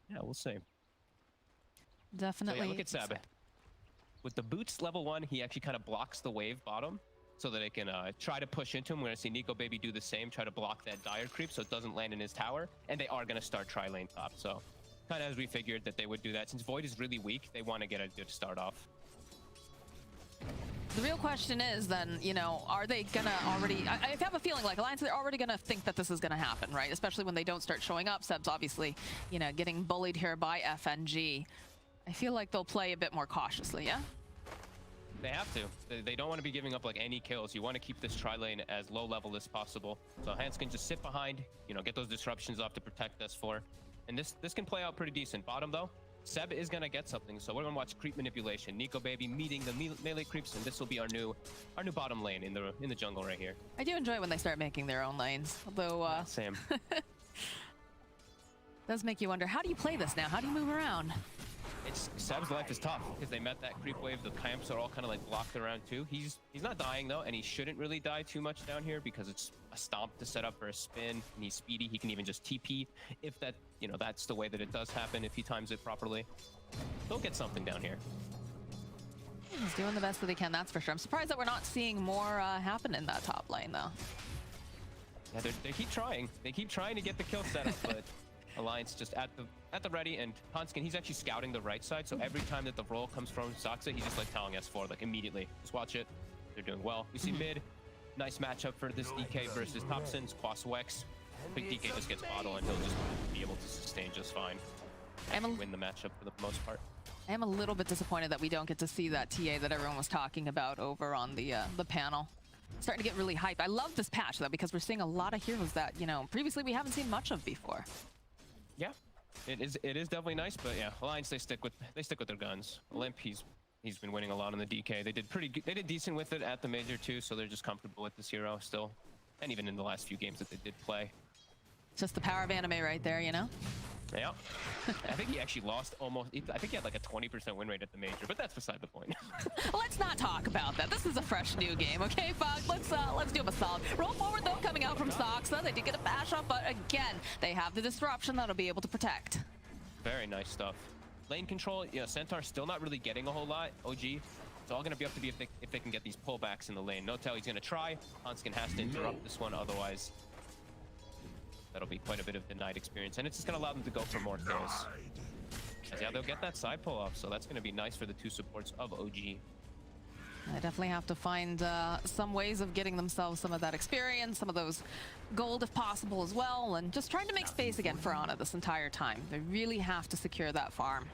Yeah, we'll see. Definitely. So yeah, look at Seb. With the boots level 1, he actually kind of blocks the wave bottom so that it can try to push into him. We're going to see Nikobaby do the same, try to block that dire creep so it doesn't land in his tower. And they are going to start tri-lane top. So kind of as we figured that they would do that. Since Void is really weak, they want to get a good start off. The real question is then, you know, are they gonna already... I have a feeling like Alliance, they're already gonna think that this is gonna happen, right? Especially when they don't start showing up. Seb's obviously, you know, getting bullied here by FNG. I feel like they'll play a bit more cautiously, yeah? They have to. They don't want to be giving up like any kills. You want to keep this tri-lane as low level as possible. So Handsken just sit behind, you know, get those disruptions off to protect S4. And this can play out pretty decent. Bottom though, Seb is going to get something, so we're going to watch creep manipulation. Nikobaby meeting the melee creeps, and this will be our new bottom lane in the jungle right here. I do enjoy when they start making their own lanes, although... Same. Does make you wonder, how do you play this now? How do you move around? Seb's life is tough because they met that creep wave. The camps are all kind of like blocked around too. He's not dying though, and he shouldn't really die too much down here because it's a stomp to set up for a spin, and he's speedy. He can even just TP if that, you know, that's the way that it does happen if he times it properly. They'll get something down here. He's doing the best that he can, that's for sure. I'm surprised that we're not seeing more happen in that top lane though. Yeah, they keep trying. They keep trying to get the kill set up, but Alliance just at the ready, and Handsken, he's actually scouting the right side, so every time that the roll comes from Saksa, he's just like telling S4 like immediately, just watch it. They're doing well. We see mid, nice matchup for this DK versus Topson, Quas Wex. I think DK just gets bottle and he'll just be able to sustain just fine. And win the matchup for the most part. I am a little bit disappointed that we don't get to see that TA that everyone was talking about over on the panel. Starting to get really hype. I love this patch though, because we're seeing a lot of heroes that, you know, previously we haven't seen much of before. Yeah, it is definitely nice, but yeah, Alliance, they stick with their guns. LIMMP, he's been winning a lot on the DK. They did pretty good. They did decent with it at the major too, so they're just comfortable with this hero still, and even in the last few games that they did play. Just the power of anime right there, you know. Yeah, I think he actually lost almost. I think he had like a 20% win rate at the major, but that's beside the point. Let's not talk about that. This is a fresh new game, okay, Fog? Let's do him a solid. Roll forward though, coming out from Saksa. They did get a bash up, but again, they have the disruption that'll be able to protect. Very nice stuff. Lane control, you know, Centaur still not really getting a whole lot. OG, it's all gonna be up to be if they can get these pullbacks in the lane. No tell, he's gonna try. Handsken has to interrupt this one, otherwise that'll be quite a bit of denied experience, and it's just going to allow them to go for more kills. As yeah, they'll get that side pull off, so that's going to be nice for the two supports of OG. They definitely have to find some ways of getting themselves some of that experience, some of those gold if possible as well, and just trying to make space again for Ana this entire time. They really have to secure that farm.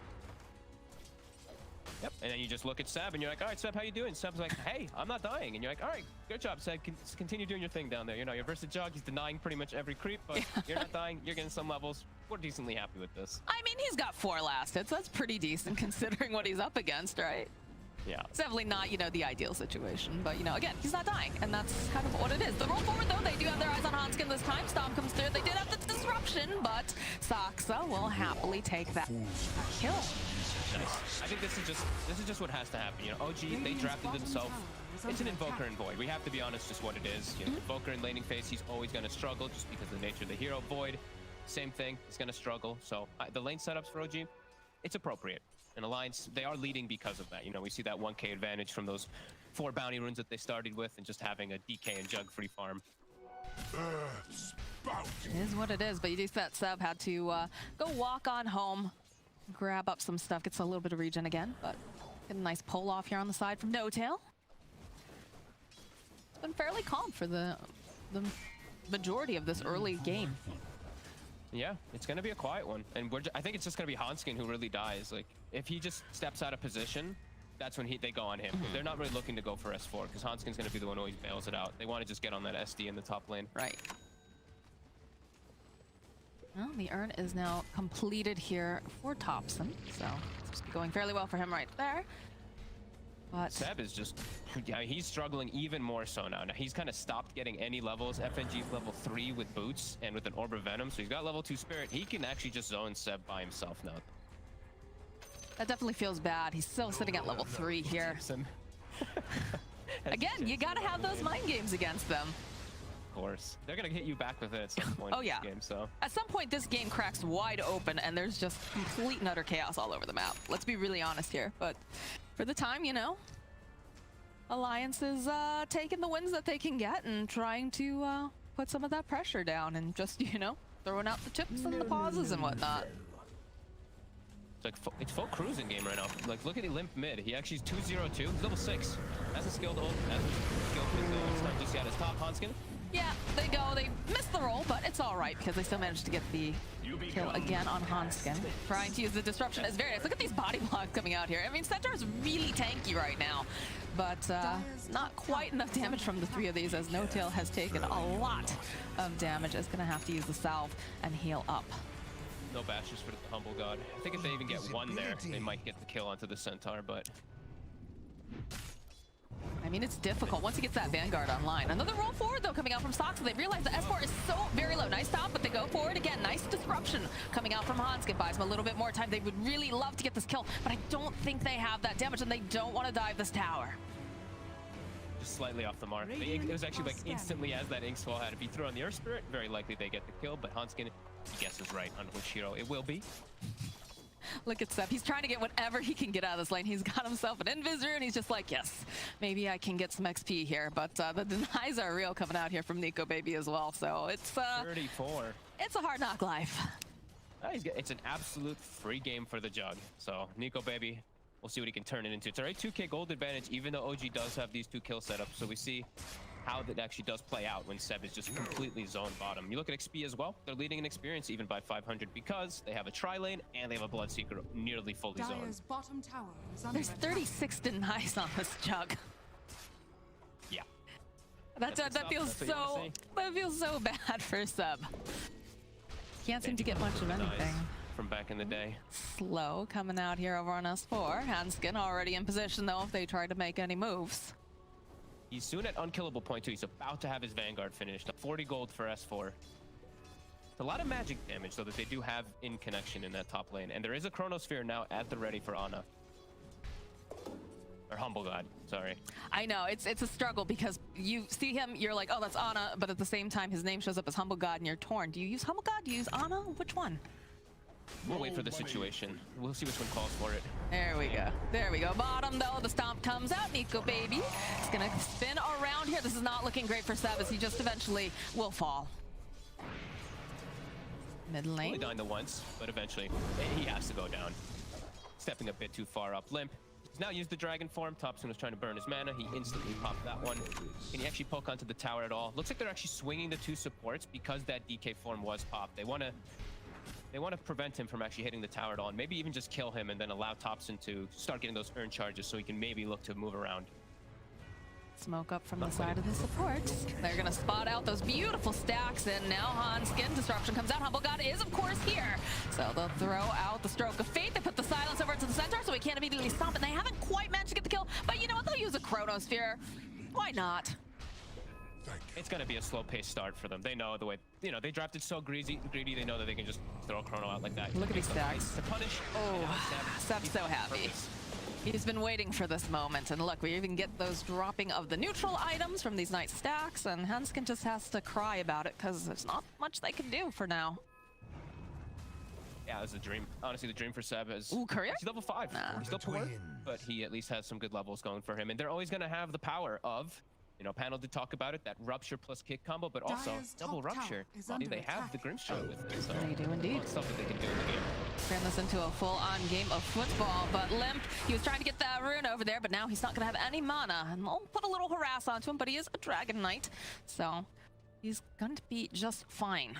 Yep, and then you just look at Seb and you're like, all right, Seb, how you doing? Seb's like, hey, I'm not dying. And you're like, all right, good job, Seb. Continue doing your thing down there. You know, you're versus Jug. He's denying pretty much every creep, but you're not dying. You're getting some levels. We're decently happy with this. I mean, he's got 4 last hits. That's pretty decent considering what he's up against, right? Yeah. It's definitely not, you know, the ideal situation, but, you know, again, he's not dying, and that's kind of what it is. The roll forward, though, they do have their eyes on Handsken this time. Stomp comes through. They did have the disruption, but Saksa will happily take that kill. Nice. I think this is just what has to happen. You know, OG, they drafted themselves. It's an Invoker and Void. We have to be honest, just what it is. You know, Invoker in laning phase, he's always going to struggle just because of the nature of the hero. Void, same thing. He's going to struggle. So the lane setups for OG, it's appropriate. And Alliance, they are leading because of that. You know, we see that 1k advantage from those 4 bounty runes that they started with, and just having a DK and Jug free farm. It is what it is, but you do see that Seb had to go walk on home. Grab up some stuff, gets a little bit of regen again, but get a nice pull off here on the side from No Tail. It's been fairly calm for the majority of this early game. Yeah, it's going to be a quiet one, and I think it's just going to be Handsken who really dies. Like, if he just steps out of position, that's when they go on him. They're not really looking to go for S4 because Handsken's going to be the one who always bails it out. They want to just get on that SD in the top lane. Right. Well, the urn is now completed here for Topson, so it's going fairly well for him right there. But Seb is just, yeah, he's struggling even more so now. Now he's kind of stopped getting any levels. FNG's level 3 with boots and with an Orb of Venom, so he's got level 2 Spirit. He can actually just zone Seb by himself now. That definitely feels bad. He's still sitting at level 3 here. Again, you gotta have those mind games against them. course. They're gonna hit you back with it at some point Oh, in yeah. this game, so. At some point, this game cracks wide open, and there's just complete and utter chaos all over the map. Let's be really honest here. But for the time, you know, Alliance is taking the wins that they can get and trying to put some of that pressure down and just, you know, throwing out the tips and the pauses and whatnot. It's like it's full cruising game right now. Like, look at the LIMMP mid. He actually is 2-0-2. He's level 6. Has a skilled ult. Has a skilled ult. It's time to see at his top. Handsken. Yeah, they go. They missed the roll, but it's all right because they still managed to get the kill again on Handsken. Trying to use the disruption is very nice. Look at these body blocks coming out here. I mean, Centaur is really tanky right now, but not quite enough damage from the 3 of these as No Tail has taken a lot of damage. Is going to have to use the salve and heal up. No bashes for the Humble God. I think if they even get one there, they might get the kill onto the Centaur, but... I mean, it's difficult once he gets that Vanguard online. Another roll forward, though, coming out from Saksa. They realize the S4 is so very low. Nice stop, but they go forward again. Nice disruption coming out from Handsken. Buys them a little bit more time. They would really love to get this kill, but I don't think they have that damage, and they don't want to dive this tower. Just slightly off the mark. It was actually like instantly as that Ink Swell had. If he threw on the Earth Spirit, very likely they get the kill, but Handsken, he guesses right on which hero it will be. Look at Seb. He's trying to get whatever he can get out of this lane. He's got himself an Invisor, and he's just like, yes, maybe I can get some XP here. But the denies are real coming out here from Nikobaby as well. So it's 34. It's a hard knock life. It's an absolute free game for the Jug. So Nikobaby, we'll see what he can turn it into. It's already 2k gold advantage, even though OG does have these 2 kill setups. So we see how that actually does play out when Seb is just completely zone bottom. You look at XP as well. They're leading in experience even by 500 because they have a tri-lane and they have a Bloodseeker nearly fully zoned. Bottom tower is under There's 36 denies on this Jug. Yeah. That feels so bad for Seb. Can't seem to get much of anything. From back in the day. Slow coming out here over on S4. Handsken already in position though if they try to make any moves. He's soon at unkillable point 2. He's about to have his Vanguard finished. 40 gold for S4. It's a lot of magic damage though that they do have in connection in that top lane. And there is a Chronosphere now at the ready for Ana. Or Humble God, sorry. I know, it's a struggle because you see him, you're like, oh, that's Ana, but at the same time his name shows up as Humble God and you're torn. Do you use Humble God? Do you use Ana? Which one? We'll wait for the situation. We'll see which one calls for it. There we go. There we go. Bottom, though, the stomp comes out. Nikobaby is going to spin around here. This is not looking great for Seb as he just eventually will fall. Mid lane. Only dying the once, but eventually he has to go down. Stepping a bit too far up. LIMMP. He's now used the dragon form. Topson was trying to burn his mana. He instantly popped that one. Can he actually poke onto the tower at all? Looks like they're actually swinging the 2 supports because that DK form was popped. They want to prevent him from actually hitting the tower at all, and maybe even just kill him and then allow Topson to start getting those earn charges so he can maybe look to move around. Smoke up from the side of the supports. They're going to spot out those beautiful stacks, and now Handsken disruption comes out. Humble God is, of course, here. So they'll throw out the Stroke of Fate. They put the silence over to the center so he can't immediately stomp, and they haven't quite managed to get the kill. But you know what? They'll use a Chronosphere. Why not? It's going to be a slow-paced start for them. They know the way, you know, they drafted so greedy. They know that they can just throw a Chrono out like that. Look at these stacks. To punish. Oh, Seb's so happy. He's been waiting for this moment, and look, we even get those dropping of the neutral items from these nice stacks, and Handsken just has to cry about it because there's not much they can do for now. Yeah, it was a dream. Honestly, the dream for Seb is... Ooh, courier? He's level 5. Nah. He's still poor, but he at least has some good levels going for him, and they're always going to have the power of... You know, Panel did talk about it, that Rupture plus kick combo, but also double Rupture. They have the Grimstroke with it, so they do indeed. Stuff that they can do in the game. Turn this into a full-on game of football, but LIMMP, he was trying to get that rune over there, but now he's not going to have any mana, and they'll put a little harass onto him, but he is a Dragon Knight, so he's going to be just fine.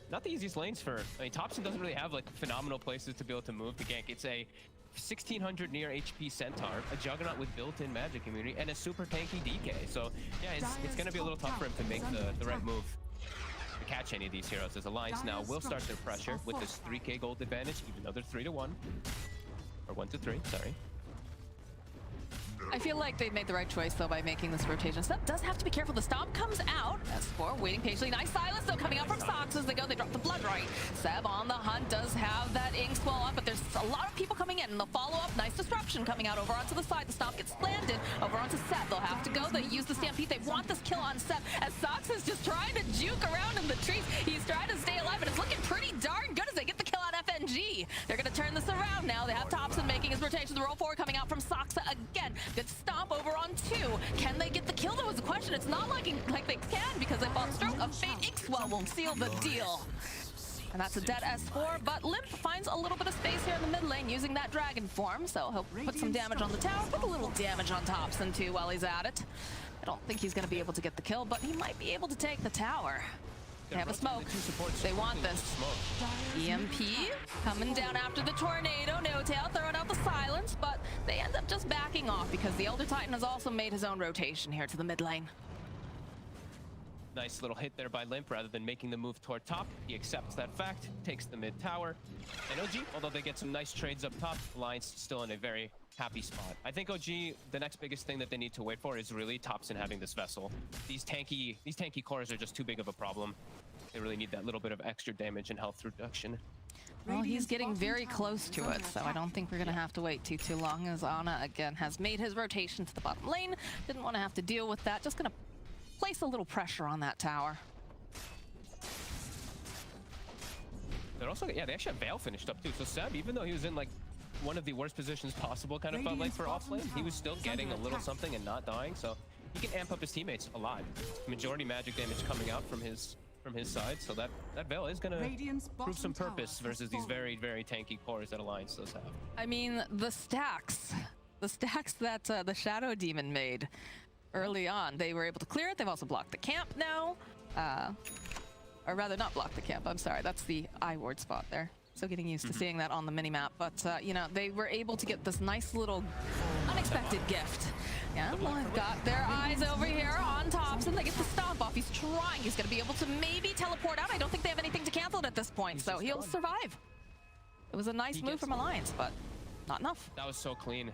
Not the easiest lanes for... I mean, Topson doesn't really have, like, phenomenal places to be able to move the gank. It's a 1600 near HP Centaur, a Juggernaut with built-in magic immunity, and a super tanky DK. So, yeah, it's going to be a little tough for him to make the right move to catch any of these heroes. As Alliance now will start their pressure with this 3k gold advantage, even though they're 3-1. Or 1-3, sorry. I feel like they made the right choice, though, by making this rotation. Seb does have to be careful. The stomp comes out. S4 waiting patiently. Nice silence, though, coming out from Saksa as they go. They drop the blood right. Seb on the hunt does have that ink swell up, but there's a lot of people coming in. and the follow-up, nice disruption coming out over onto the side. The stomp gets landed over onto Seb. They'll have to go. They use the Stampede. They want this kill on Seb as Saksa's just trying to juke around in the trees. He's trying to stay alive, and it's looking pretty darn good as they get the kill on FNG. They're going to turn this around now. They have Topson making his rotation. The roll forward coming out from Saksa again. Good stomp over on 2. Can they get the kill? That was the question. It's not like they can because they fought Stroke of Fate. Ixwell will seal the deal. And that's a dead S4, but LIMMP finds a little bit of space here in the mid lane using that dragon form, so he'll put some damage on the tower, put a little damage on Topson too while he's at it. I don't think he's going to be able to get the kill, but he might be able to take the tower. They have a smoke. They want this. EMP coming down after the tornado. No tail throwing out the silence, but they end up just backing off because the Elder Titan has also made his own rotation here to the mid lane. Nice little hit there by LIMMP. Rather than making the move toward top, he accepts that fact, takes the mid tower. And OG, although they get some nice trades up top, Alliance still in a very happy spot. I think OG, the next biggest thing that they need to wait for is really Topson having this vessel. These tanky cores are just too big of a problem. They really need that little bit of extra damage and health reduction. Well, he's getting very close to it, so I don't think we're going to have to wait too long, as Ana, again, has made his rotation to the bottom lane. Didn't want to have to deal with that. Just going to place a little pressure on that tower. They're also, yeah, they actually have Veil finished up too. So Seb, even though he was in like one of the worst positions possible, kind of felt like for off lane, he was still getting a little something and not dying. So he can amp up his teammates a lot. Majority magic damage coming out from his side. So that Veil is gonna prove some purpose versus these very, very tanky cores that Alliance does have. I mean, the stacks that the Shadow Demon made early on, they were able to clear it. They've also blocked the camp now. Or rather, not blocked the camp. I'm sorry, that's the I ward spot there. So getting used to seeing that on the minimap. But, you know, they were able to get this nice little unexpected gift. Yeah, well, I've got their eyes over here on Topson. They get the stomp off. He's trying. He's going to be able to maybe teleport out. I don't think they have anything to cancel it at this point, so he'll survive. It was a nice move from Alliance, but not enough. That was so clean.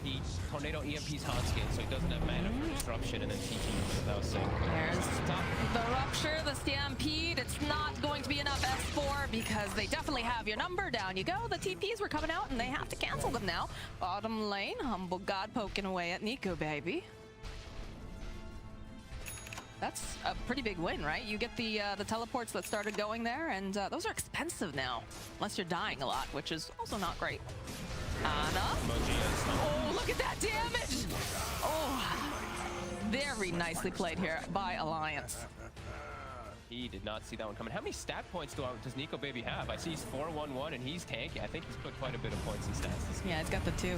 He Tornado EMP's Handsken, so he doesn't have mana for disruption, and then TP. That was sick. There's the rupture, the stampede. It's not going to be enough S4 because they definitely have your number. Down you go. The TPs were coming out, and they have to cancel them now. Bottom lane, Humble God poking away at Nikobaby. That's a pretty big win, right? You get the teleports that started going there, and those are expensive now, unless you're dying a lot, which is also not great. Ana. Oh, look at that damage! Oh, very nicely played here by Alliance. He did not see that one coming. How many stat points does Nikobaby have? I see he's 4-1-1 and he's tanky. I think he's put quite a bit of points in stats this game. Yeah, he's got the 2.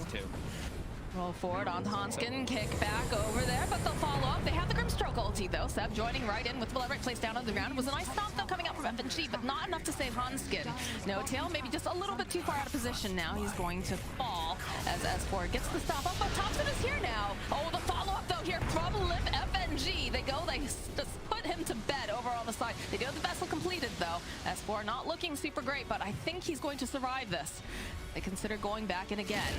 Roll forward on Handsken, kick back over there, but they'll follow up. They have the Grimstroke ulti though. Seb joining right in with the right place down on the ground. It was a nice stomp though coming out from FNG, but not enough to save Handsken. No tail, maybe just a little bit too far out of position now. He's going to fall as S4 gets the stop up, but Topson is here now. Oh, the follow-up though here from LIMMP FNG. They just put him to bed over on the side. They do have the vessel completed though. S4 not looking super great, but I think he's going to survive this. They consider going back in again.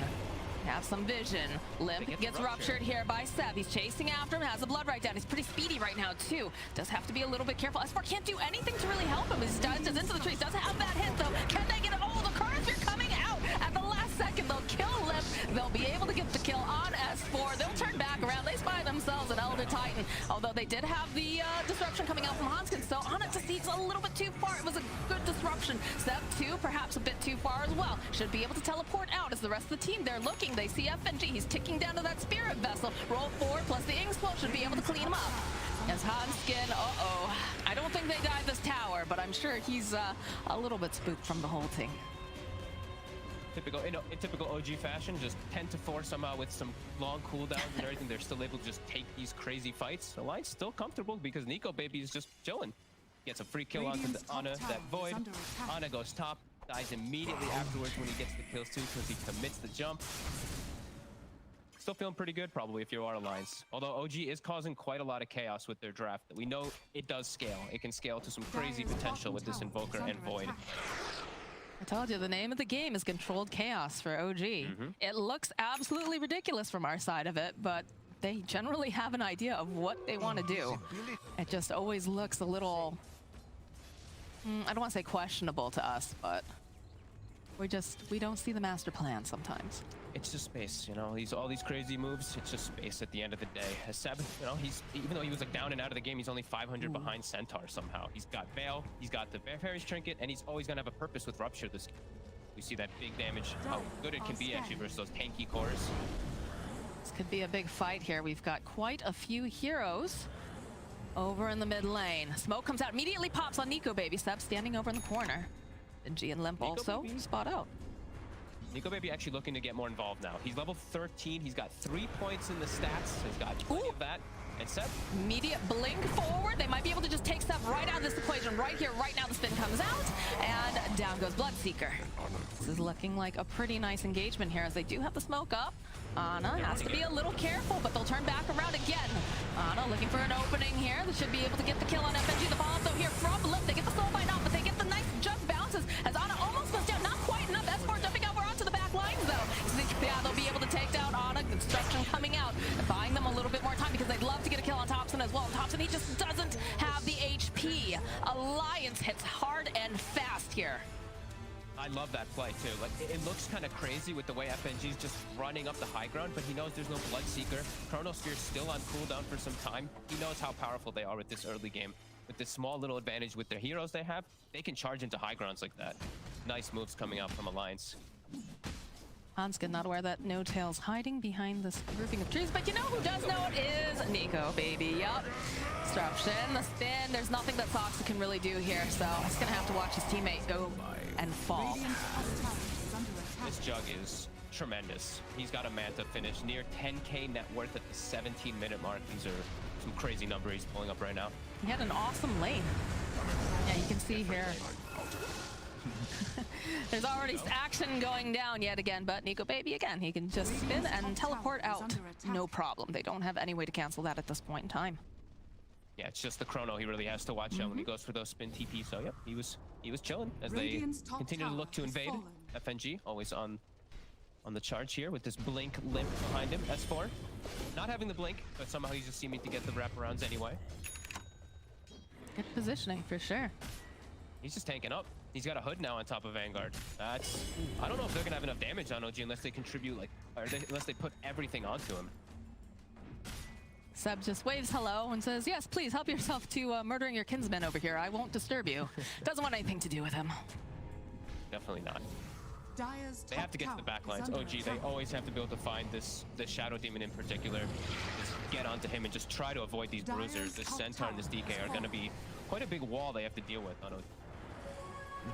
Have some vision. LIMMP gets ruptured here by Seb. He's chasing after him, has the blood right down. He's pretty speedy right now, too. Does have to be a little bit careful. S4 can't do anything to really help him. He dives into the trees. Doesn't have that hit, though. Can they get it? Oh, the cards are coming out at the last second. They'll kill LIMMP. They'll be able to get the kill on S4. They'll turn back around. They spy themselves an Elder Titan, although they did have the disruption coming out from Handsken, so on it to see it's a little bit too far. It was a good disruption. Seb 2, perhaps a bit too far as well. Should be able to teleport out as the rest of the team, they're looking. They see FNG. He's ticking down to that spirit vessel. Roll forward, plus the Inksplosion should be able to clean him up. As Handsken, I don't think they dive this tower, but I'm sure he's a little bit spooked from the whole thing. In typical OG fashion, just 10-4 somehow with some long cooldowns and everything. They're still able to just take these crazy fights. Alliance still comfortable because Nikobaby is just chilling. Gets a free kill onto Ana, that Void. Ana goes top, dies immediately afterwards when he gets the kills too because he commits the jump. Still feeling pretty good probably if you are Alliance. Although OG is causing quite a lot of chaos with their draft. We know it does scale. It can scale to some crazy potential with this Invoker and Void. I told you, the name of the game is Controlled Chaos for OG. It looks absolutely ridiculous from our side of it, but they generally have an idea of what they want to do. It just always looks a little, I don't want to say questionable to us, but We don't see the master plan sometimes. It's just space, you know. All these crazy moves. It's just space at the end of the day. As Seb, you know, even though he was like down and out of the game, he's only 500 behind Centaur somehow. He's got Veil, he's got the Fairy's Trinket, and he's always gonna have a purpose with Rupture this game. We see that big damage, how good it can be actually versus those tanky cores. This could be a big fight here. We've got quite a few heroes over in the mid lane. Smoke comes out, immediately pops on Nikobaby. Seb standing over in the corner. And G and LIMMP also spot out. Nikobaby actually looking to get more involved now. He's level 13. He's got 3 points in the stats. So he's got plenty of that. And Seb. Immediate blink forward. They might be able to just take Seb right out of this equation. Right here, right now, the spin comes out. And down goes Bloodseeker. This is looking like a pretty nice engagement here as they do have the smoke up. Ana has to be a little careful, but they'll turn back around again. Ana looking for an opening here. They should be able to get the kill on FNG. The follow though here from LIMMP. They get the soul bite off, but they get the nice jump bounces as Ana almost goes down. Not quite enough. S4 jumping over onto the back lines though. Yeah, they'll be able to take down Ana. Construction coming out, buying them a little bit more time because they'd love to get a kill on Topson as well. Topson, he just doesn't have the HP. Alliance hits hard and fast here. I love that play too. Like it looks kind of crazy with the way FNG's just running up the high ground, but he knows there's no Bloodseeker. Chronosphere's still on cooldown for some time. He knows how powerful they are with this early game. With this small little advantage with their heroes they have, they can charge into high grounds like that. Nice moves coming out from Alliance. Handsken not aware that No Tail's hiding behind this grouping of trees, but you know who does know it is Nikobaby. Yup. Disruption, the spin. There's nothing that Saksa can really do here, so he's gonna have to watch his teammate go and fall. This Jug is tremendous. He's got a Manta finish near 10k net worth at the 17-minute mark. These are some crazy numbers he's pulling up right now. He had an awesome lane. Yeah, you can see here. There's already action going down yet again, but Nikobaby again, he can just spin and teleport out. No problem. They don't have any way to cancel that at this point in time. Yeah, it's just the Chrono he really has to watch out when he goes for those spin TP. So yep, he was chilling as they continue to look to invade. FNG always on the charge here with this blink LIMMP behind him. S4 not having the blink, but somehow he's just seeming to get the wraparounds anyway. Good positioning for sure. He's just tanking up. He's got a hood now on top of Vanguard. I don't know if they're gonna have enough damage on OG unless they contribute unless they put everything onto him. Seb just waves hello and says, yes, please help yourself to murdering your kinsman over here. I won't disturb you. Doesn't want anything to do with him. Definitely not. They have to get to the back lines. OG, they always have to be able to find this Shadow Demon in particular. Just get onto him and just try to avoid these bruisers. This Centaur and this DK are gonna be quite a big wall they have to deal with on OG.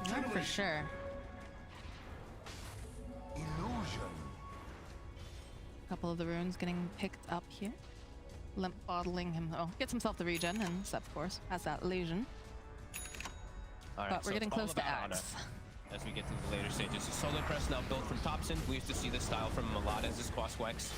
Yeah, for sure. Illusion. A couple of the runes getting picked up here. LIMMP bottling him. Oh, gets himself the regen, and Seb, of course, has that illusion. All right, but we're getting close to Axe. As we get to the later stages, Solar Crest now built from Topson. We used to see this style from him a lot as this Quaswex.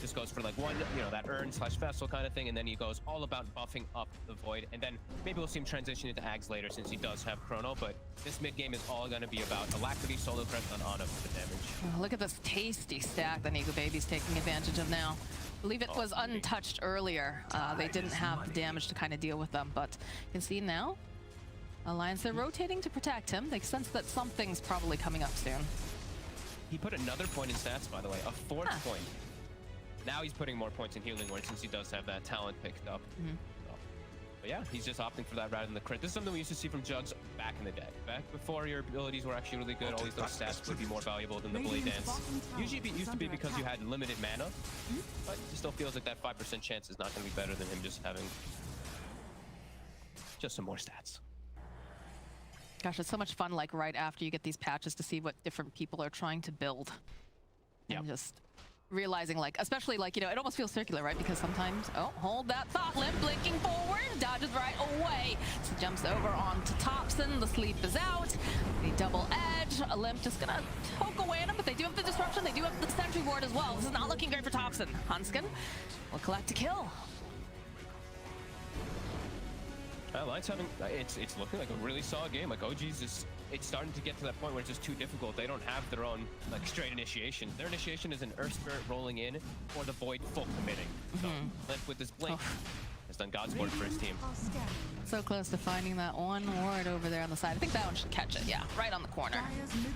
Just goes for like one, you know, that urn/vessel kind of thing, and then he goes all about buffing up the Void, and then maybe we'll see him transition into Ags later since he does have Chrono, but this mid game is all going to be about Alacrity, Solar Crest, on Ana for the damage. Oh, look at this tasty stack that Nikobaby's taking advantage of now. I believe it was untouched earlier. They didn't have the damage to kind of deal with them, but you can see now, Alliance, they're rotating to protect him. They sense that something's probably coming up soon. He put another point in stats, by the way, a fourth point. Now he's putting more points in Healing Word since he does have that talent picked up. So, but yeah, he's just opting for that rather than the crit. This is something we used to see from Jugs back in the day. Back before your abilities were actually really good, always those stats would be more valuable than the Blade Dance. Usually it used to be because you had limited mana, but it still feels like that 5% chance is not going to be better than him just having just some more stats. Gosh, it's so much fun, like, right after you get these patches to see what different people are trying to build. And just realizing, like, especially, like, you know, it almost feels circular, right? Because sometimes, oh, hold that thought, LIMMP blinking forward, dodges right away. So jumps over onto Topson, the sleep is out. The double edge, LIMP just gonna poke away at him, but they do have the disruption, they do have the sentry ward as well. This is not looking great for Topson. Handsken will collect a kill. Alliance having, it's looking like a really solid game. Like OG's is, it's starting to get to that point where it's just too difficult. They don't have their own like straight initiation. Their initiation is an Earth Spirit rolling in or the Void full committing. So LIMP with this blink, has done God's work for his team. So close to finding that one ward over there on the side. I think that one should catch it. Yeah, right on the corner.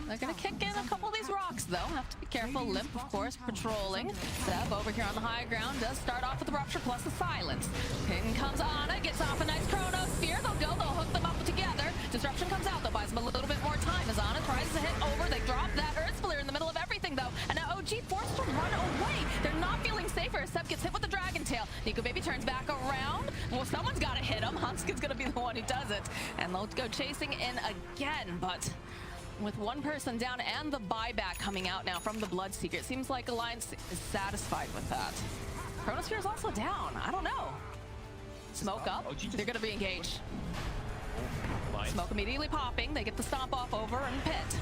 They're gonna kick in a couple of these rocks though. Have to be careful. Limp, of course, patrolling. Seb over here on the high ground does start off with the rupture plus the silence. In comes Ana, gets off a nice chrono spear. They'll hook them up together. Disruption comes out, though, buys them a little bit more time as Ana tries to hit over. They drop that Earth Flare in the middle of everything though. And now OG forced to run away. They're not feeling safer. Seb gets hit with the Dragon Tail. Nikobaby turns back around. Well, someone's got to hit him. Hansken's going to be the one who does it. And they'll go chasing in again, but with one person down and the buyback coming out now from the Bloodseeker, it seems like Alliance is satisfied with that. Chronosphere is also down. I don't know. Smoke up. They're going to be engaged. Smoke immediately popping. They get the stomp off over and pit.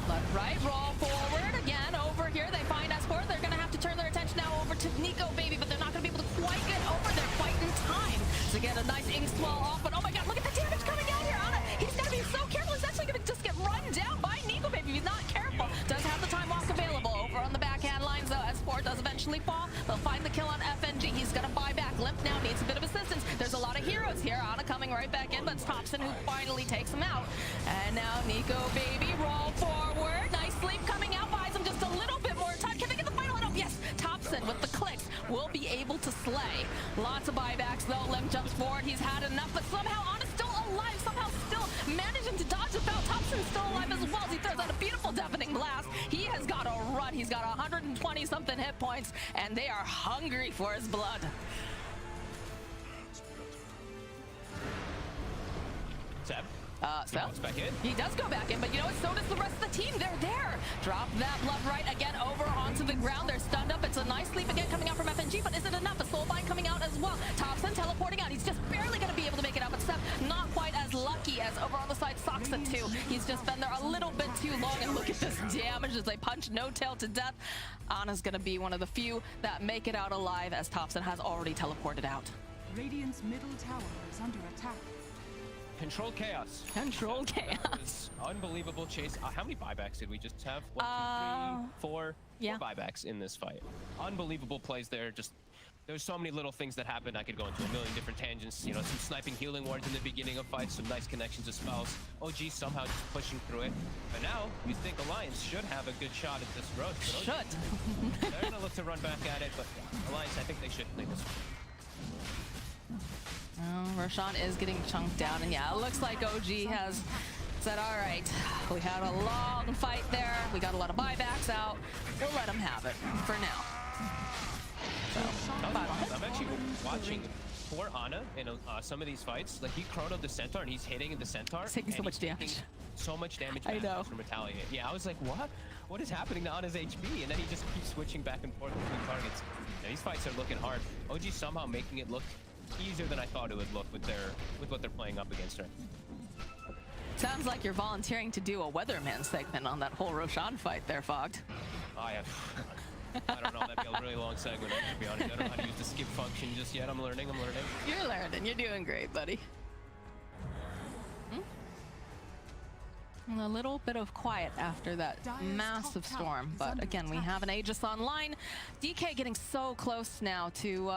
Left, right, roll forward again. Over here, they find S4. They're going to have to turn their attention now over to Nikobaby, but they're not going to be able to quite get over there quite in time to get a nice ink swell off. But oh my god, look at the damage coming out here. Ana, he's got to be so careful. He's actually going to just get run down by Nikobaby. He's not careful. Does have the time walk available. Over on the backhand lines, though, S4 does eventually fall. They'll find the kill on FNG. He's going to buy back. Limp now needs a bit of assistance. There's a lot of heroes here. Ana coming right back in, but it's Topson who finally takes him out. And now Nikobaby roll forward. Nice sleep coming out, buys him just a little bit more time. Can they get the final hit up? Yes, Topson with the clicks will be able to slay. Lots of buybacks though. Limp jumps forward. He's had enough, but somehow Ana's still alive. Somehow still managing to dodge without Topson still alive as well as he throws out a beautiful deafening blast. He has got a run. He's got 120 something hit points, and they are hungry for his blood. Seb? Seb? He goes back in. He does go back in, but you know what? So does the rest of the team. They're there. Drop that blood right again over onto the ground. They're stunned up. It's a nice sleep again coming out from FNG, but is it enough? A soulbind coming out as well. Topson teleporting out. He's just barely going to be able to make it out, but Seb not quite as lucky as over on the side Saksa too. He's just been there a little bit too long, and look at this damage as they punch No Tail to death. Ana's going to be one of the few that make it out alive as Topson has already teleported out. Radiant's middle tower is under attack. Control chaos. Control chaos. Unbelievable chase. How many buybacks did we just have? 1, 2, 3, 4. Yeah. 4 buybacks in this fight. Unbelievable plays there. Just there's so many little things that happen. I could go into a million different tangents. You know, some sniping healing wards in the beginning of fights, some nice connections to spells. OG somehow just pushing through it. But now you think Alliance should have a good shot at this road. Should. They're gonna look to run back at it, but yeah, Alliance, I think they should play this one. Oh, Roshan is getting chunked down, and yeah, it looks like OG has said, all right, we had a long fight there. We got a lot of buybacks out. We'll let them have it for now. So, I'm actually watching poor Ana in some of these fights. Like, he chronoed the Centaur, and he's hitting the Centaur. He's taking so much damage. So much damage I know. from retaliating. Yeah, I was like, what? What is happening to Ana's HP? And then he just keeps switching back and forth between targets. Yeah, these fights are looking hard. OG somehow making it look easier than I thought it would look with what they're playing up against her. Sounds like you're volunteering to do a weatherman segment on that whole Roshan fight there, Fogged. I don't know, that'd be a really long segment, to be honest. I don't know how to use the skip function just yet. I'm learning. You're learning. You're doing great, buddy. A little bit of quiet after that massive storm, but again, we have an Aegis online. DK getting so close now to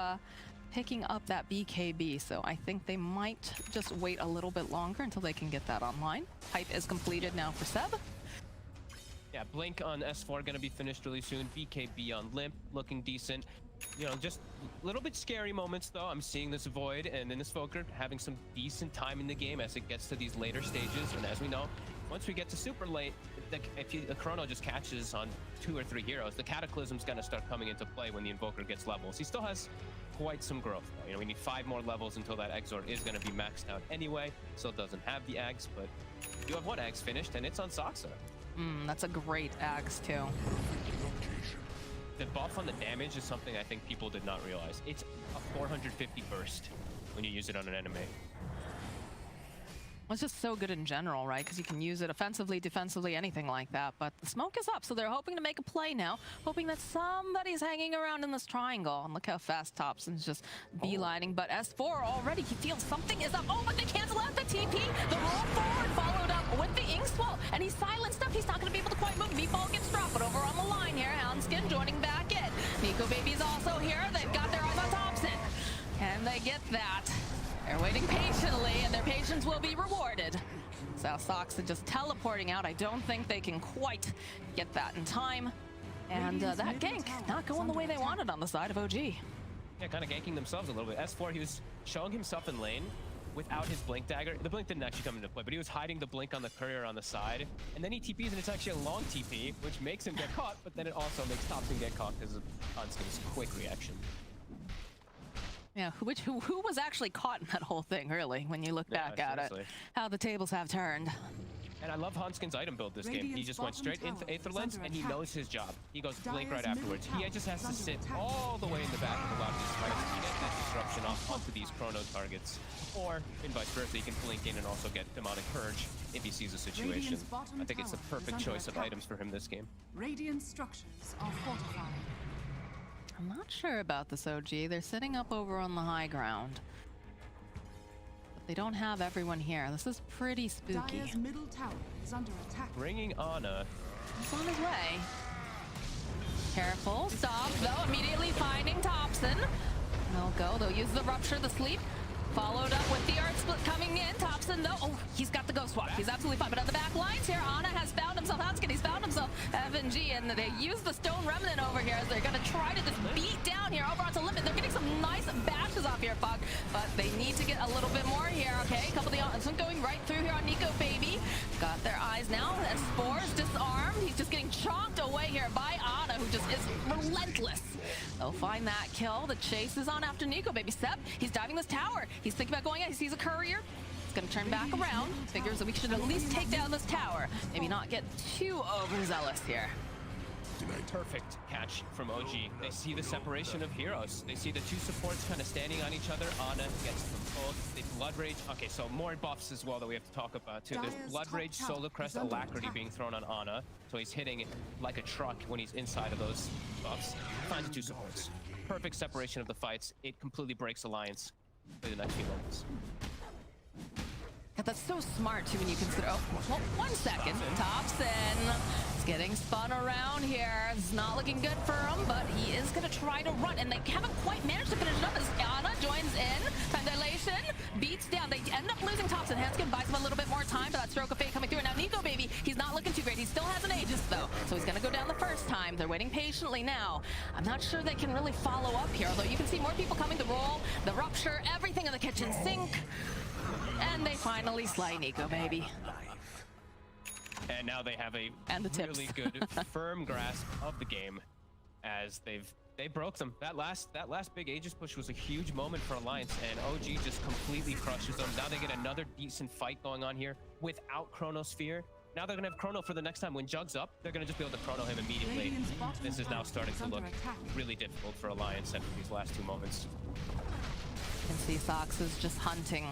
picking up that BKB, so I think they might just wait a little bit longer until they can get that online. Hype is completed now for Seb. Yeah, Blink on S4 gonna be finished really soon. BKB on Limp looking decent. You know, just a little bit scary moments though. I'm seeing this Void and then this Voker having some decent time in the game as it gets to these later stages. And as we know, once we get to super late, if the Chrono just catches on 2 or 3 heroes, the Cataclysm's gonna start coming into play when the Invoker gets levels. He still has quite some growth though. You know, we need 5 more levels until that Exort is gonna be maxed out anyway. Still doesn't have the Ags, but you have one Ags finished and it's on Saksa. That's a great Ags too. The buff on the damage is something I think people did not realize. It's a 450 burst when you use it on an enemy. It's just so good in general, right? Because you can use it offensively, defensively, anything like that. But the smoke is up, so they're hoping to make a play now, hoping that somebody's hanging around in this triangle. And look how fast Topson's just beelining. But S4 already, he feels something is up. Oh, but they cancel out the TP. The roll forward followed up with the Inkswell, and he's silenced up. He's not going to be able to quite move. Meatball gets dropped, but over on the line here, Handsken joining back in. Nikobaby's also here. They've got their eyes on Topson. Can they get that? They're waiting patiently, and their patience will be rewarded. So Saksa just teleporting out. I don't think they can quite get that in time. And that gank not going the way they wanted on the side of OG. Yeah, kind of ganking themselves a little bit. S4, he was showing himself in lane without his blink dagger. The blink didn't actually come into play, but he was hiding the blink on the courier on the side. And then he TPs, and it's actually a long TP, which makes him get caught, but then it also makes Topson get caught because of Handsken's quick reaction. Yeah, who was actually caught in that whole thing, really, when you look back at it. How the tables have turned. And I love Handsken's item build this game. He just went straight into Aether Lens, and he knows his job. He goes blink right afterwards. He just has to sit all the way in the back of a lot of these fights to get that disruption off onto these chrono targets. Or, in vice versa, he can blink in and also get Demonic Purge if he sees a situation. I think it's the perfect choice of items for him this game. Radiant structures are fortified. I'm not sure about this, OG. They're sitting up over on the high ground. But they don't have everyone here. This is pretty spooky. Dire's middle tower is under attack. Bringing Ana. He's on his way. Careful. Stop, though. Immediately finding Topson. They'll go. They'll use the Rupture, the Sleep. Followed up with the Art Split coming in. Topson, though. Oh, he's got the Ghost Walk. He's absolutely fine. But at the back lines here, Ana has found himself Handsken. He's found himself FNG. And they use the Stone Remnant over here as they're going to try to just beat down here over onto LIMMP. They're getting some nice bashes off here, Puck. But they need to get a little bit more here, okay? A couple of the going right through here on Nikobaby. Got their eyes now. And Spore's disarmed. He's just getting chonked away here by Ana, who just is relentless. They'll find that kill. The chase is on after Nikobaby. Sep, he's diving this tower. He's thinking about going in. He sees a courier. He's going to turn back around. Figures that we should at least take down this tower. Maybe not get too overzealous here. Perfect catch from OG. They see the separation of heroes. They see the two supports kind of standing on each other. Ana gets them both. They Blood Rage. Okay, so more buffs as well that we have to talk about too. There's Blood Rage, Solar Crest, Alacrity being thrown on Ana. So he's hitting like a truck when he's inside of those buffs. Finds the two supports. Perfect separation of the fights. It completely breaks Alliance for the next few moments. God, that's so smart too when you consider. Oh, well, 1 second. Topson is getting spun around here. It's not looking good for him, but he is going to try to run, and they haven't quite managed to finish it up as Ana joins in. Time dilation beats down. They end up losing Topson. Handsken buys him a little bit more time for that Stroke of Fate coming through. And now Nikobaby, he's not looking too great. He still has an Aegis though, so he's going to go down the first time. They're waiting patiently now. I'm not sure they can really follow up here, although you can see more people coming to roll. The Rupture, everything in the kitchen sink. And they finally slay Nikobaby. And now they have a really good, firm grasp of the game, as they broke them. That last big Aegis push was a huge moment for Alliance, and OG just completely crushes them. Now they get another decent fight going on here without Chronosphere. Now they're gonna have Chrono for the next time. When Jug's up, they're gonna just be able to Chrono him immediately. This is now starting to look really difficult for Alliance after these last two moments. You can see Saksa's just hunting,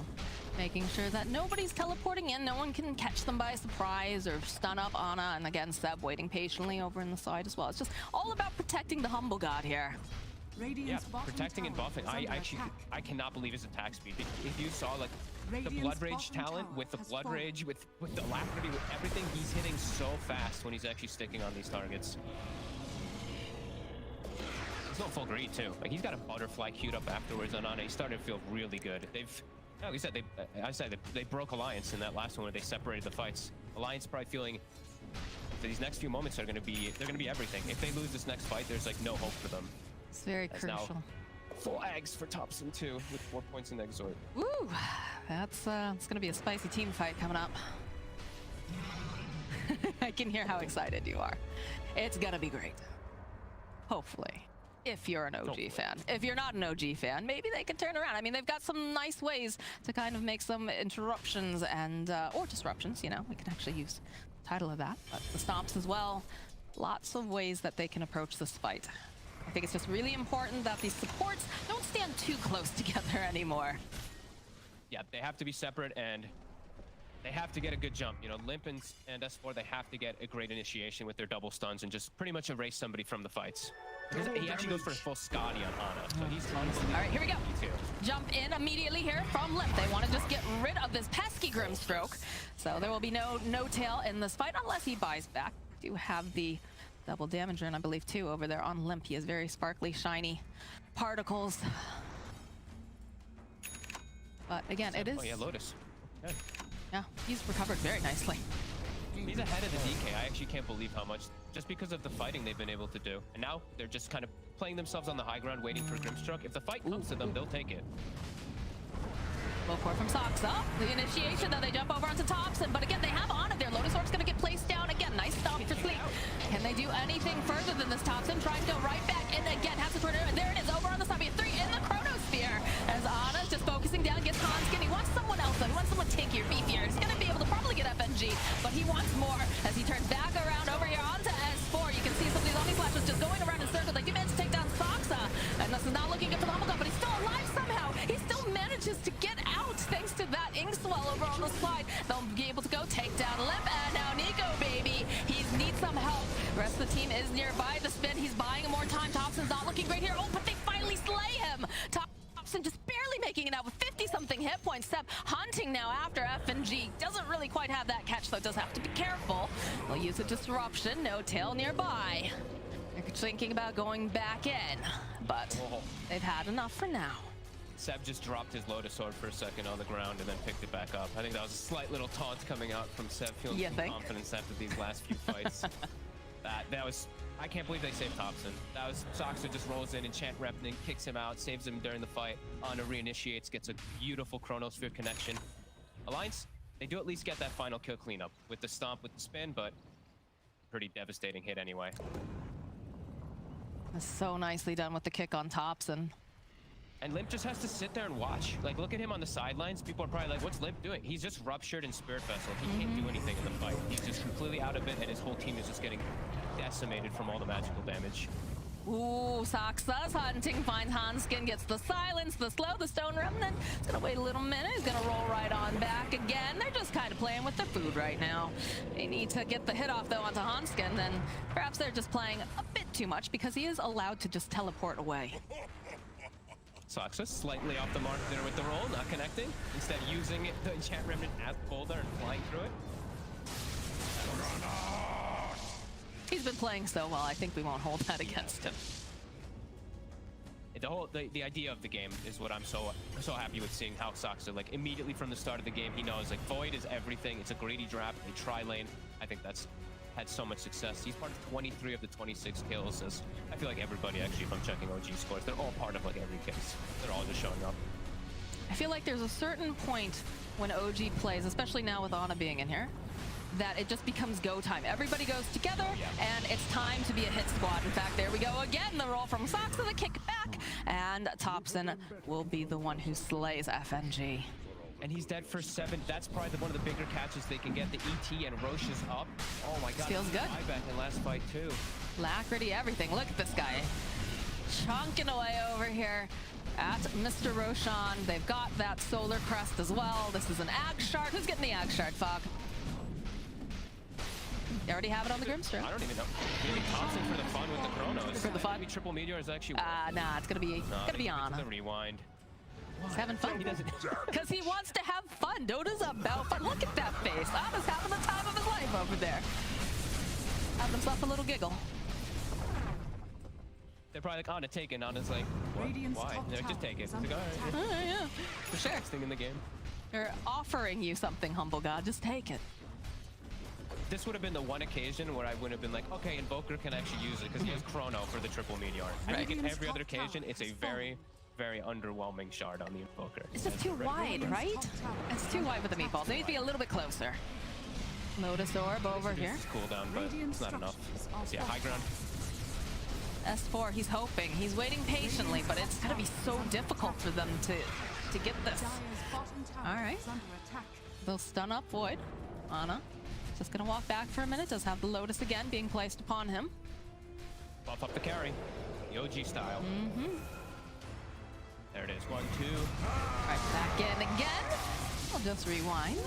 making sure that nobody's teleporting in. No one can catch them by surprise or stun up Ana. And again, Seb waiting patiently over in the side as well. It's just all about protecting the humble god here. Yeah, protecting and buffing. I cannot believe his attack speed. If you saw like the Blood Rage talent with the Blood Rage, with the Alacrity, with everything, he's hitting so fast when he's actually sticking on these targets. He's going full greed too. Like he's got a butterfly queued up afterwards on Ana. He's starting to feel really good. Like I said, they broke Alliance in that last one where they separated the fights. Alliance probably feeling these next few moments are going to be everything. If they lose this next fight, there's like no hope for them. It's very crucial. Now, full eggs for Topson too, with 4 points in the Exort. Woo! That's it's going to be a spicy team fight coming up. I can hear how excited you are. It's going to be great. Hopefully. If you're an OG fan. If you're not an OG fan, maybe they can turn around. I mean, they've got some nice ways to kind of make some interruptions and or disruptions, you know. We can actually use the title of that. But the stomps as well. Lots of ways that they can approach this fight. I think it's just really important that these supports don't stand too close together anymore. Yeah, they have to be separate, and they have to get a good jump. You know, LIMMP and S4, they have to get a great initiation with their double stuns and just pretty much erase somebody from the fights. He actually goes for a full Scotty on Ana, so he's unbelievable. All right, here we go. Jump in immediately here from LIMMP. They want to just get rid of this pesky Grimstroke. So there will be no tail in this fight unless he buys back. Do have the double damager, and I believe too over there on LIMMP. He has very sparkly, shiny particles. But again, it is... Oh yeah, Lotus. Okay. Yeah, he's recovered very nicely. He's ahead of the DK. I actually can't believe how much, just because of the fighting they've been able to do. And now they're just kind of playing themselves on the high ground, waiting for Grimstruck. If the fight comes to them, they'll take it. Low core from Saksa. The initiation, though, they jump over onto Topson. But again, they have on it there. Lotus Orb's going to get placed down again. Nice stop for Sleep. Can they do anything further than this Topson? Trying to go right back in again. Has to turn it. There it is, over on the side. We have 3 in the Chronosphere. As Anna's just focusing down, gets Handsken. He wants someone else, though. He wants someone tankier, beefier. He's going to be able to probably get FNG, but he wants more as he turns back around over here onto S4. You can see some of these Omni Slashes just going around in circles. They do manage to take down Saksa. And this is not looking good for the Humblegun, but he's still alive somehow. He still manages to get out thanks to that Inkswell over on the side. They'll be able to go take down LIMMP, and now Nikobaby. He needs some help. The rest of the team is nearby. The spin, he's buying more time. Topson's not looking great here. Oh, but they finally slay him. Topson just barely making it out with 50-something hit points. Seb hunting now after FNG. Doesn't really quite have that catch, though. Does have to be careful. They'll use a disruption. No tail nearby. They're thinking about going back in, but they've had enough for now. Seb just dropped his Lotus Orb for a second on the ground and then picked it back up. I think that was a slight little taunt coming out from Seb, feeling some confidence after these last few fights. That was... I can't believe they saved Topson. That was... Saksa just rolls in, enchant Repning, kicks him out, saves him during the fight. Ana reinitiates, gets a beautiful Chronosphere connection. Alliance, they do at least get that final kill cleanup with the stomp, with the spin, but pretty devastating hit anyway. That's so nicely done with the kick on Topson. And LIMMP just has to sit there and watch. Like, look at him on the sidelines. People are probably like, what's LIMMP doing? He's just ruptured in Spirit Vessel. He can't do anything in the fight. He's just completely out of it, and his whole team is just getting decimated from all the magical damage. Ooh, Saksa's hunting, finds Handsken, gets the silence, the slow, the Stone Remnant. It's gonna wait a little minute. He's gonna roll right on back again. They're just kind of playing with their food right now. They need to get the hit off, though, onto Handsken. Then perhaps they're just playing a bit too much because he is allowed to just teleport away. Saksa slightly off the mark there with the roll, not connecting. Instead, using the enchant remnant as boulder and flying through it. He's been playing so well, I think we won't hold that against him. The idea of the game is what I'm so happy with, seeing how Saksa, like, immediately from the start of the game, he knows, like, Void is everything. It's a greedy draft, a tri-lane. I think that's had so much success. He's part of 23 of the 26 kills. As I feel like everybody, actually, if I'm checking OG scores, they're all part of, like, every case. They're all just showing up. I feel like there's a certain point when OG plays, especially now with Ana being in here, that it just becomes go time. Everybody goes together, and it's time to be a hit squad. In fact, there we go again. The roll from Saksa, the kick back, and Topson will be the one who slays FNG. And he's dead for 7. That's probably one of the bigger catches they can get. The ET and Roche is up. Oh my god. Feels good. Back in last fight too. Lacrity, everything. Look at this guy. Chunking away over here at Mr. Roshan. They've got that solar crest as well. This is an Ag Shard. Who's getting the Ag Shard, Fog? They already have it on the Grimster. I don't even know. Maybe Topson for the fun with the Chronos. For the fun? Maybe Triple Meteor is actually... nah, it's gonna be Ana. The rewind. He's having fun. He doesn't... Because he wants to have fun. Dota's about fun. Look at that face. Ana's having the time of his life over there. Having himself a little giggle. They're probably like, Ana, take it. Ana's like, what? Why? No, just take it. He's like, all right. Yeah, For sure. Next thing in the game. They're offering you something, humble god. Just take it. This would have been the one occasion where I would have been like, okay, Invoker can actually use it because he has Chrono for the Triple Meteor. I think in every other occasion, it's a very, very underwhelming shard on the Invoker. It's just too wide, right? It's too wide with the meatballs. They need to be a little bit closer. Lotus Orb over here. It's cooldown, but it's not enough. Yeah, high ground. S4, he's hoping. He's waiting patiently, but it's going to be so difficult for them to get this. All right. They'll stun up Void. Ana. Just gonna walk back for a minute. Does have the Lotus again being placed upon him. Buff up the carry. The OG style. There it is. 1, 2. Right back in again. I'll just rewind.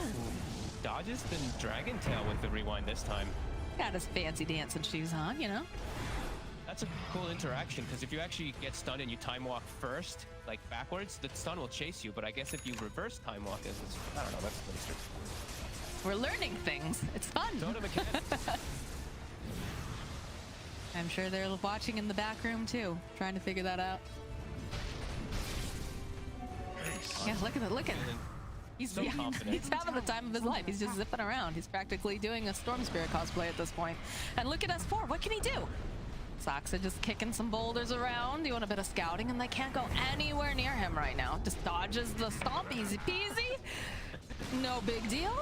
Dodges the Dragon Tail with the rewind this time. Got his fancy dancing shoes on, you know. That's a cool interaction, because if you actually get stunned and you time walk first, like backwards, the stun will chase you. But I guess if you reverse time walk, I don't know. That's pretty. We're learning things. It's fun. Dota mechanics. I'm sure they're watching in the back room too, trying to figure that out. Yeah, look at it. Look at it. He's So confident. He's having the time of his life. He's just zipping around. He's practically doing a Storm Spirit cosplay at this point. And look at S4. What can he do? Saksa just kicking some boulders around, doing a bit of scouting, and they can't go anywhere near him right now. Just dodges the stomp, easy peasy. No big deal.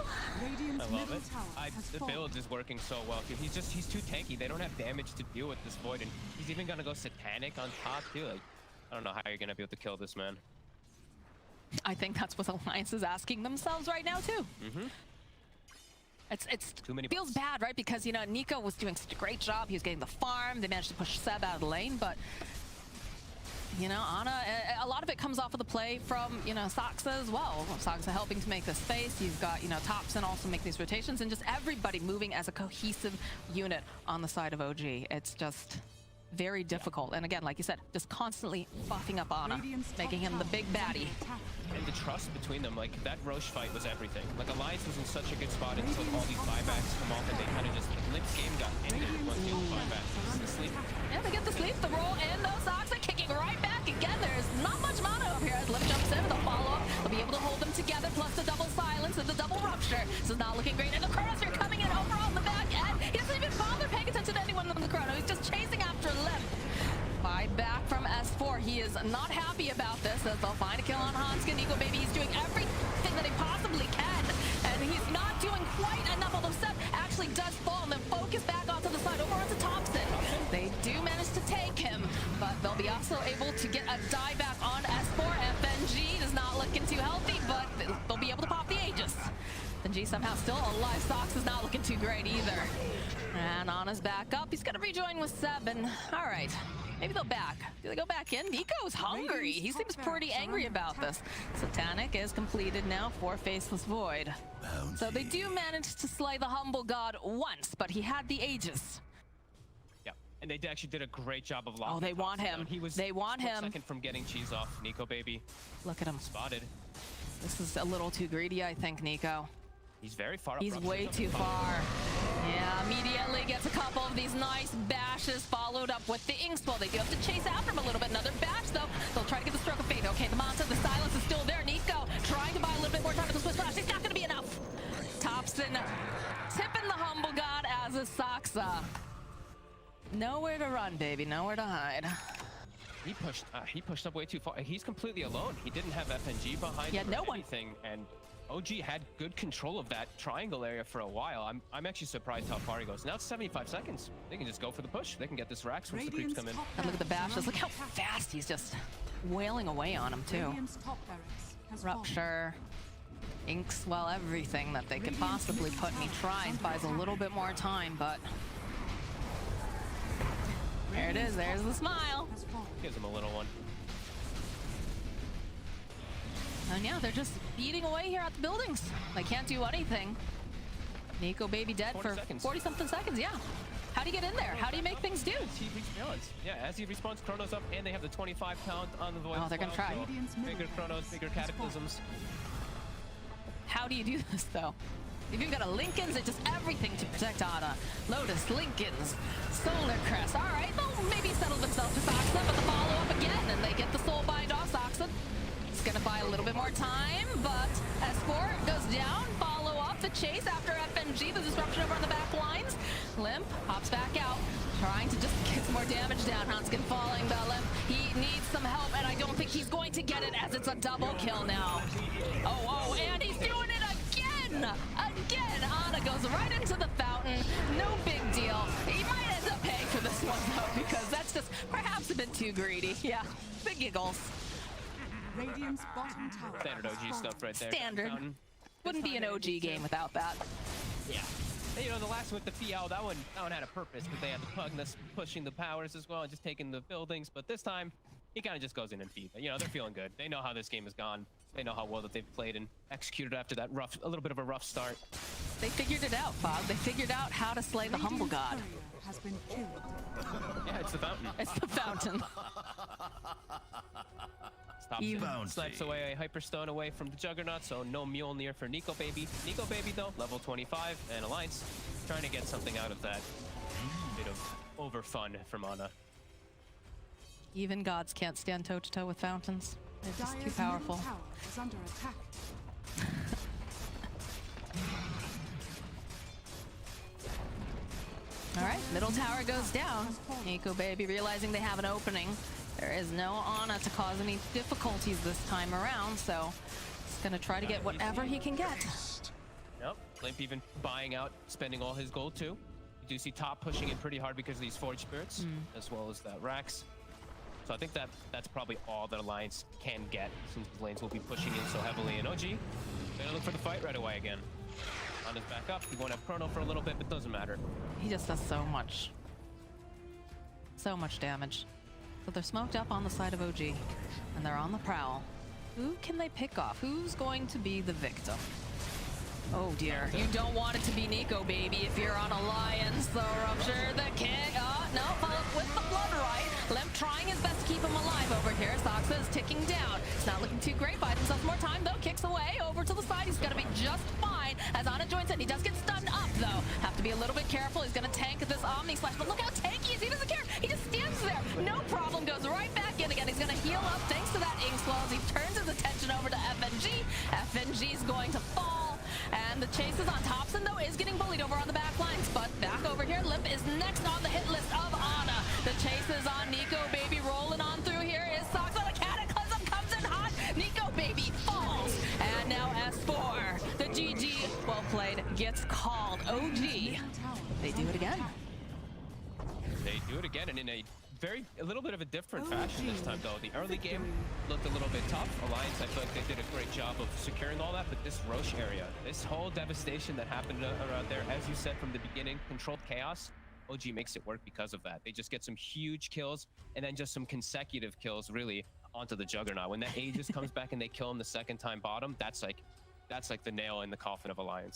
Radiant's I love middle it. tower has The fallen. build is working so well. He's too tanky. They don't have damage to deal with this Void, and he's even gonna go Satanic on top too. Like, I don't know how you're gonna be able to kill this man. I think that's what Alliance is asking themselves right now too. It's Too many feels buffs. bad, right? Because you know Nico was doing such a great job. He was getting the farm. They managed to push Seb out of the lane, but you know, Ana, a lot of it comes off of the play from, you know, Saksa as well. Saksa helping to make the space. You've got, you know, Topson also making these rotations, and just everybody moving as a cohesive unit on the side of OG. It's just very difficult. And again, like you said, just constantly buffing up Ana, Radiant's making top him the tower big is under baddie. attack. And the trust between them, like that Roche fight was everything. Like Alliance was in such a good spot until all these buybacks come off, and they kind of just like LIMMP's game got ended once the buybacks. It's the sleep. Yeah, they get the sleep, the roll, and those Saksa kicking right back again. There's not much mana over here as LIMMP jumps in with a follow-up. They'll be able to hold them together, plus the double silence and the double rupture. This is not looking great. And the Chronos are coming in over on the back end. He doesn't even bother paying attention to anyone on the Chrono. He's just chasing after LIMMP. Fight back from S4. He is not happy about this as they'll find a kill on Handsken. Nikobaby, he's doing everything that he possibly can. And he's not doing quite enough, although Seb actually does fall and then focus back onto the side over onto Topson. They do manage to take him, but they'll be also able to get a dieback on S4. FNG is not looking too healthy, but they'll be able to pop the Aegis. FNG somehow still alive. Sox is not looking too great either. And Ana's back up. He's going to rejoin with Seb, and all right. Maybe they'll back. Do they go back in? Nico's hungry. He seems pretty angry about this. Satanic is completed now for Faceless Void. So they do manage to slay the Humble God once, but he had the Aegis. Yeah, and they actually did a great job of locking. Oh, they want Topson him. down. He was They want split him. second from getting cheese off. Nikobaby Look at him. spotted. This is a little too greedy, I think, Nico. He's very far up. He's Rupture way up too the top. far. Yeah, immediately gets a couple of these nice bashes, followed up with the Inkswell. They do have to chase after him a little bit. Another bash, though. They'll try to get the Stroke of Fate. Okay, the Manta, the silence is still there. Nico trying to buy a little bit more time with the Swiss Flash. It's not going to be enough. Topson tipping the Humble God as a Saksa. Nowhere to run, baby. Nowhere to hide. He pushed up way too far. He's completely alone. He didn't have FNG behind Yeah, him no or one. anything, and OG had good control of that triangle area for a while. I'm actually surprised how far he goes. Now it's 75 seconds. They can just go for the push. They can get this Rax once the creeps come in. And look at the bashes. Look how fast he's just wailing away on him, too. Radiant's top barracks has fallen. Rupture, Inkswell, everything that they could possibly put in. He tries, buys a little bit more time, but there it is. There's the smile. Has fallen. Gives him a little one. And yeah, they're just beating away here at the buildings. They can't do anything. Nikobaby dead 40 for seconds. 40-something seconds, yeah. How do you get in there? How do you make things do? He respawns. Yeah, as he respawns, Chronos up, and they have the 25 count on the Void. Oh, as they're gonna well, try. so Radiant's middle bigger Chronos, tower bigger has fallen. Cataclysms. How do you do this, though? If you've got a Lincolns, it's just everything to protect Ana. Lotus, Lincolns, Solar Crest. All right, they'll maybe settle themselves to Saksa, but the follow-up again, and they get the Soul Bind off Saksa. It's gonna buy a little bit more time, but S4 goes down. Follow up the chase after FNG, the disruption over on the back lines. LIMMP hops back out, trying to just get some more damage down. Handsken falling, but LIMMP, he needs some help, and I don't think he's going to get it as it's a double kill now. Oh, and he's doing it again! Again! Ana goes right into the fountain. No big deal. He might end up paying for this one, though, because that's just perhaps a bit too greedy. Yeah, the giggles. Radiant's bottom tower Standard has OG fallen. stuff right there. Standard. Fountain. Wouldn't be an OG game without that. Yeah. And, you know, the last one with the Fiel, that one had a purpose, but they had the Pugnus pushing the powers as well and just taking the buildings. But this time, he kind of just goes in and feeds. You know, they're feeling good. They know how this game has gone. They know how well that they've played and executed after that a little bit of a rough start. They figured it out, Bob. They figured out how to slay the Humble God. Radiant's courier has been killed. Yeah, it's the Fountain. It's the fountain. Stops snipes away a Hyperstone away from the Juggernaut, so no Mjolnir for Nikobaby. Nikobaby, though, level 25, and Alliance trying to get something out of that bit of over fun from Ana. Even gods can't stand toe-to-toe with fountains. They're just too Dire's powerful. middle tower is under attack. All right, middle tower goes down. Nikobaby realizing they have an opening. There is no Ana to cause any difficulties this time around, so he's gonna try to get whatever he can get. Yep. LIMMP even buying out, spending all his gold too. You do see top pushing in pretty hard because of these Forge Spirits, as well as that Rax. So I think that's probably all that Alliance can get, since the lanes will be pushing in so heavily. And OG, gonna look for the fight right away again. Ana's back up. He won't have Chrono for a little bit, but doesn't matter. He just does so much. So much damage. So they're smoked up on the side of OG, and they're on the prowl. Who can they pick off? Who's going to be the victim? Oh dear, you don't want it to be Nikobaby if you're on Alliance, the Rupture, the King. No, follow up with the Blood Right. LIMMP trying his best to keep him alive over here. Saksa is ticking down. It's not looking too great. Buys himself more time though. Kicks away over to the side. He's gonna be just fine as Ana joins in. He does get stunned up though. Have to be a little bit careful. He's gonna tank this Omni Slash, but look how tanky he is. He doesn't care. He just stands there. No problem. Goes right back in again. He's gonna heal up thanks to that Ink Swell as he turns his attention over to FNG. FNG's going to fall. And the chases on Topson, though, is getting bullied over on the back lines. But back over here, LIMMP is next on the hit list of Ana. The chase is on Nikobaby. Rolling on through here is Saksa. The Cataclysm comes in hot. Nikobaby falls. And now S4, the GG, well played, gets called. OG, they do it again. They do it again, and in a little bit of a different fashion this time, though. The early game looked a little bit tough. Alliance, I feel like they did a great job of securing all that, but this Roche area, this whole devastation that happened around there, as you said from the beginning, controlled chaos, OG makes it work because of that. They just get some huge kills, and then just some consecutive kills, really, onto the Juggernaut. When that Aegis comes back and they kill him the second time bottom, that's like the nail in the coffin of Alliance.